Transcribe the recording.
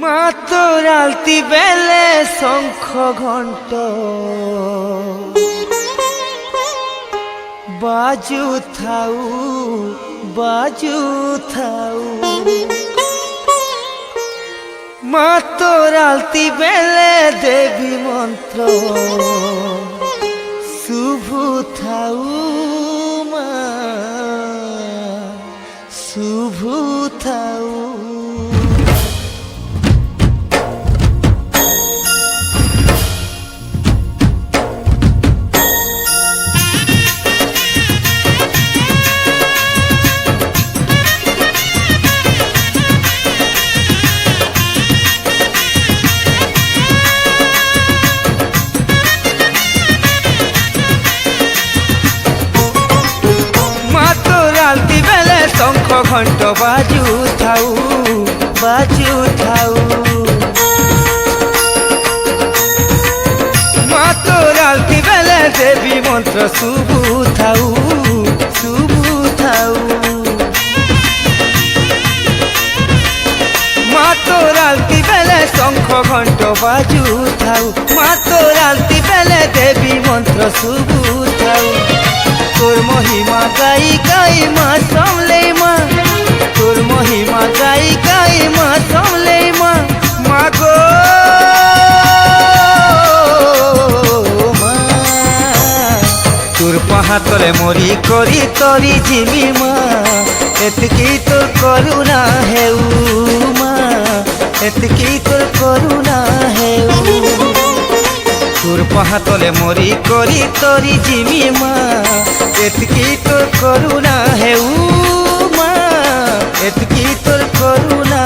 মা তোর আলতি বেলে শঙ্খ ঘণ্ট বাজু থাউ বাজু থাউ। মা তোর আলতি বেলে দেবী মন্ত্র শুভ থাউ মা শুভ থাউ। শঙ্খ ঘণ্ট বাজু থাউ বাজু থাউ। মা তোর আলতি বেলে দেবী মন্ত্র শুভ থাউ শুভ থাউ। মা তোর আলতি বেলে শঙ্খ ঘণ্ট বাজু থাউ। মা তোর আলতি বেলে দেবী মন্ত্র শুভ থাউ। তোর মহিমা গাই গাই মা সামলে মা, তোর মহিমা গাই গাই মা সামলে মা। মা গো মা তোর পাহাতলে মরি করি তরি জিমি মা। এতকি তোর করুণা হেউ মা, এতকি তোর করুণা হেউ। তোর পাহাতলে মরি করি তরি জিমি মা। এতকি তোর করুণা হেউ মা, এতকি তোর করুণা